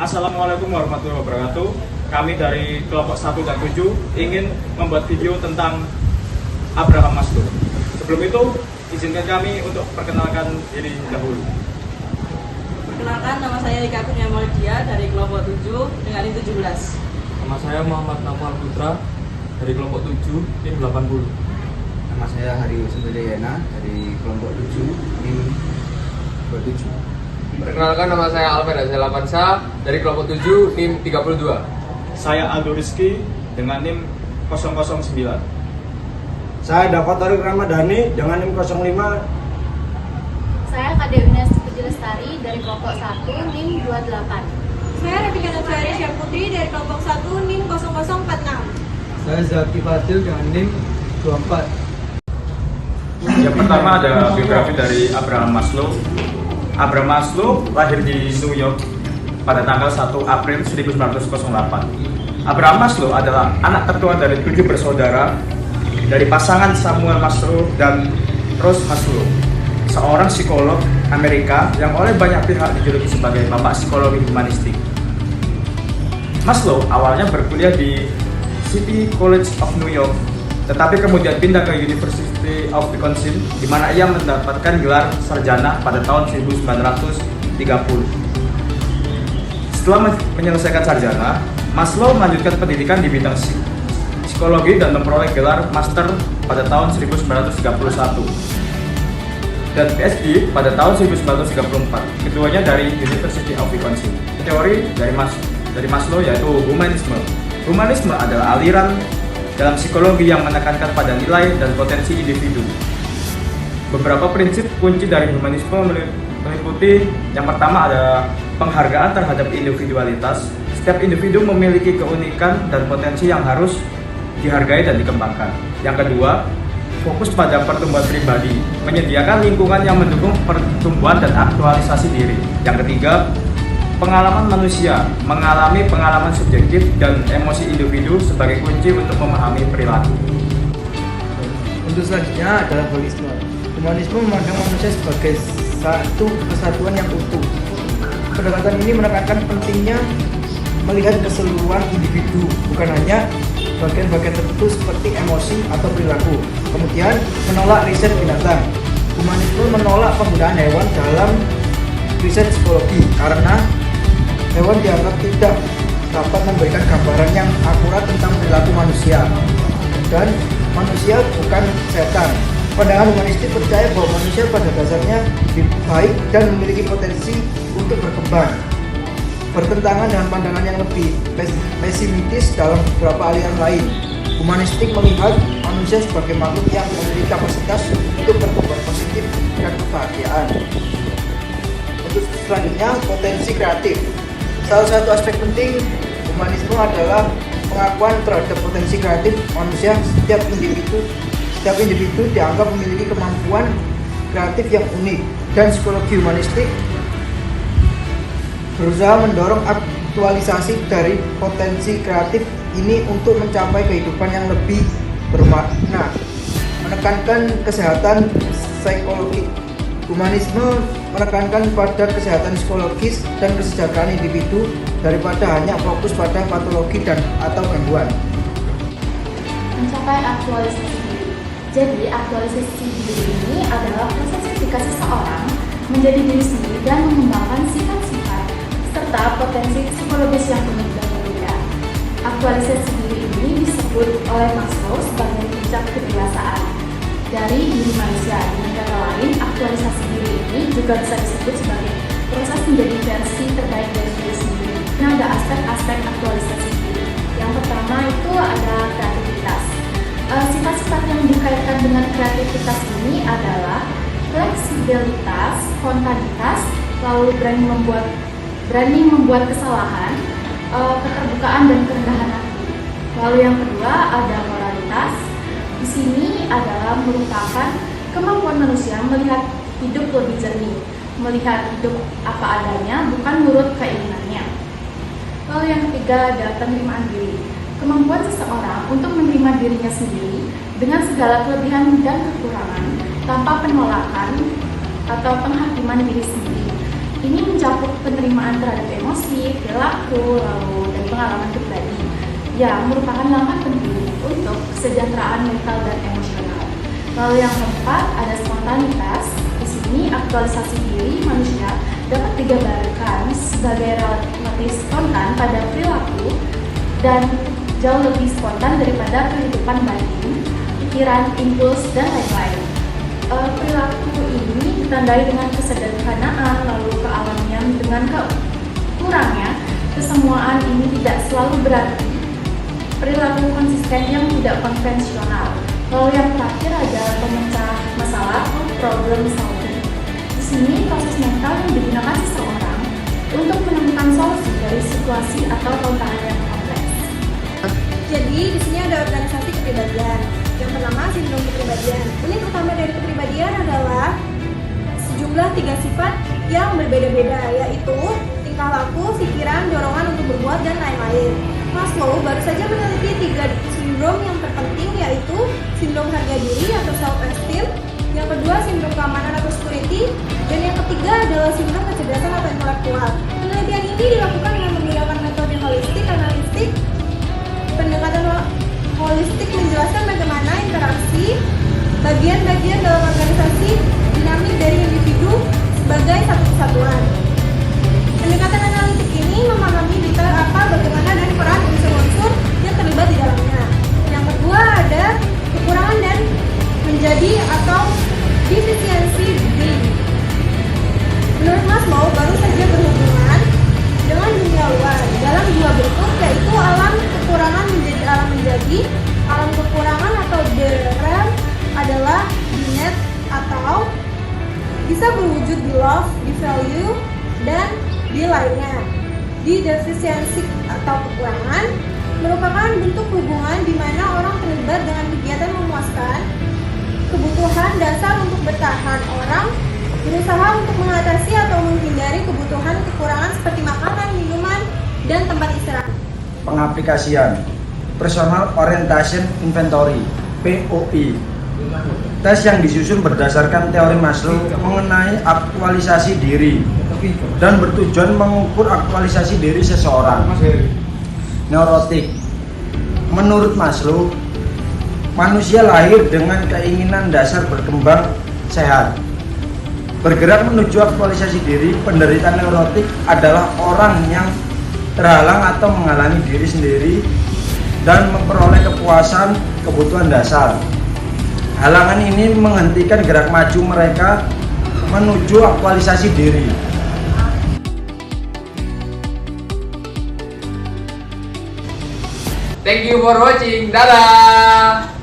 Assalamualaikum warahmatullahi wabarakatuh. Kami dari kelompok 1 dan 7 ingin membuat video tentang Abraham Maslow. Sebelum itu, izinkan kami untuk perkenalkan diri dahulu. Perkenalkan, nama saya Ika Kurnia Maulidia dari kelompok 7 dengan NIM 17. Nama saya Muhammad Nafal Putra dari kelompok 7 NIM 80. Nama saya Hari Sembedayana dari kelompok 7 NIM 27. Perkenalkan, nama saya Alfred Azhar Lapansa dari kelompok 7 NIM 32. Saya Aldo Rizky dengan NIM 009. Saya Dapat Tarik Ramadhani dengan NIM 05. Saya Kak Dewi Puji Lestari dari kelompok 1 NIM 28. Saya Rebika Nurjaya Syaputri dari kelompok 1 NIM 0046. Saya Zaki Fadil dengan NIM 24. Yang pertama ada biografi dari Abraham Maslow. Abraham Maslow lahir di New York pada tanggal 1 April 1908. Abraham Maslow adalah anak tertua dari 7 bersaudara dari pasangan Samuel Maslow dan Rose Maslow, seorang psikolog Amerika yang oleh banyak pihak dijuluki sebagai bapak psikologi humanistik. Maslow awalnya berkuliah di City College of New York, tetapi kemudian pindah ke University of Wisconsin, di mana ia mendapatkan gelar sarjana pada tahun 1930. Setelah menyelesaikan sarjana, Maslow melanjutkan pendidikan di bidang psikologi dan memperoleh gelar master pada tahun 1931 dan PhD pada tahun 1934. Keduanya dari University of Wisconsin. Teori dari Maslow yaitu humanisme. Humanisme adalah aliran dalam psikologi yang menekankan pada nilai dan potensi individu. Beberapa prinsip kunci dari humanisme meliputi yang pertama ada penghargaan terhadap individualitas. Setiap individu memiliki keunikan dan potensi yang harus dihargai dan dikembangkan. Yang kedua, fokus pada pertumbuhan pribadi, menyediakan lingkungan yang mendukung pertumbuhan dan aktualisasi diri. Yang ketiga, pengalaman manusia, mengalami pengalaman subjektif dan emosi individu sebagai kunci untuk memahami perilaku. Untuk selanjutnya adalah holisme. Humanisme memandang manusia sebagai satu kesatuan yang utuh. Pendekatan ini menekankan pentingnya melihat keseluruhan individu, bukan hanya bagian-bagian tertentu seperti emosi atau perilaku. Kemudian menolak riset binatang. Humanisme menolak penggunaan hewan dalam riset psikologi karena hewan dianggap tidak dapat memberikan gambaran yang akurat tentang perilaku manusia, dan manusia bukan setan. Pandangan humanistik percaya bahwa manusia pada dasarnya baik dan memiliki potensi untuk berkembang, bertentangan dengan pandangan yang lebih pesimistis dalam beberapa aliran lain. Humanistik melihat manusia sebagai makhluk yang memiliki kapasitas untuk berkembang positif dan kebahagiaan. Untuk selanjutnya, potensi kreatif. Salah satu aspek penting humanisme adalah pengakuan terhadap potensi kreatif manusia. Setiap individu dianggap memiliki kemampuan kreatif yang unik, dan psikologi humanistik berusaha mendorong aktualisasi dari potensi kreatif ini untuk mencapai kehidupan yang lebih bermakna. Menekankan kesehatan psikologi. Humanisme menekankan pada kesehatan psikologis dan kesejahteraan individu daripada hanya fokus pada patologi dan atau gangguan. Mencapai aktualisasi diri. Jadi, aktualisasi diri ini adalah proses ketika seseorang menjadi diri sendiri dan mengembangkan sifat-sifat serta potensi psikologis yang unik dan berbeda. Aktualisasi diri ini disebut oleh Maslow sebagai puncak kedewasaan dari diri manusia. Dengan kata lain, aktualisasi diri ini juga bisa disebut sebagai proses menjadi versi terbaik dari diri sendiri. Nah, ada aspek-aspek aktualisasi diri. Yang pertama itu ada kreativitas. Sifat-sifat yang dikaitkan dengan kreativitas ini adalah fleksibilitas, spontanitas, lalu berani membuat kesalahan, keterbukaan dan kerendahan hati. Lalu yang kedua ada moralitas. Di sini adalah merupakan kemampuan manusia melihat hidup lebih jernih, melihat hidup apa adanya, bukan menurut keinginannya. Lalu yang ketiga ada penerimaan diri. Kemampuan seseorang untuk menerima dirinya sendiri dengan segala kelebihan dan kekurangan tanpa penolakan atau penghakiman diri sendiri. Ini mencakup penerimaan terhadap emosi, perilaku, lalu dan pengalaman pribadi yang merupakan langkah penting untuk kesejahteraan mental dan emosional. Lalu yang keempat ada spontanitas. Di sini aktualisasi diri manusia dapat digambarkan sebagai relatif spontan pada perilaku dan jauh lebih spontan daripada kehidupan batin, pikiran, impuls, dan lain-lain. Perilaku ini ditandai dengan kesederhanaan, lalu kealamian dengan kurangnya kesemuaan ini tidak selalu berarti perilaku konsisten yang tidak konvensional. Lalu yang terakhir adalah pemecah masalah atau problem solving. Di sini proses mental yang digunakan seseorang untuk menemukan solusi dari situasi atau tantangan yang kompleks. Jadi di sini ada organisasi kepribadian. Yang pertama sindrom kepribadian. Unit utama dari kepribadian adalah sejumlah 3 sifat yang berbeda-beda, yaitu tingkah laku, pikiran, dorongan untuk berbuat, dan lain-lain. Maslow baru saja meneliti 3 sindrom yang terpenting, yaitu sindrom harga diri atau self-esteem, yang kedua sindrom keamanan atau security, dan yang ketiga adalah sindrom kecerdasan atau intelektual. Penelitian ini dilakukan dengan menggunakan metode holistik analistik. Pendekatan holistik menjelaskan bagaimana interaksi bagian-bagian dalam organisasi dinamik dari individu sebagai satu kesatuan. Pendekatan analitik ini memahami detail apa, bagaimana, dan peran unsur-unsur yang terlibat di dalamnya. Yang kedua ada kekurangan dan menjadi atau defisiensi diri. Menurut Maslow baru saja berhubungan dengan dunia luar dalam 2 bentuk, yaitu alam kekurangan menjadi alam menjadi. Alam kekurangan atau the realm adalah the net atau bisa berwujud di love, di value, dan di lainnya. Di defisiensi atau kekurangan merupakan bentuk hubungan di mana orang terlibat dengan kegiatan memuaskan kebutuhan dasar untuk bertahan. Orang berusaha untuk mengatasi atau menghindari kebutuhan kekurangan seperti makanan, minuman, dan tempat istirahat. Pengaplikasian Personal Orientation Inventory (POI). Tes yang disusun berdasarkan teori Maslow mengenai aktualisasi diri dan bertujuan mengukur aktualisasi diri seseorang. Neurotik. Menurut Maslow, manusia lahir dengan keinginan dasar berkembang sehat. Bergerak menuju aktualisasi diri, penderita neurotik adalah orang yang terhalang atau menghalangi diri sendiri dan memperoleh kepuasan kebutuhan dasar. Halangan ini menghentikan gerak maju mereka menuju aktualisasi diri. Thank you for watching. Dadah.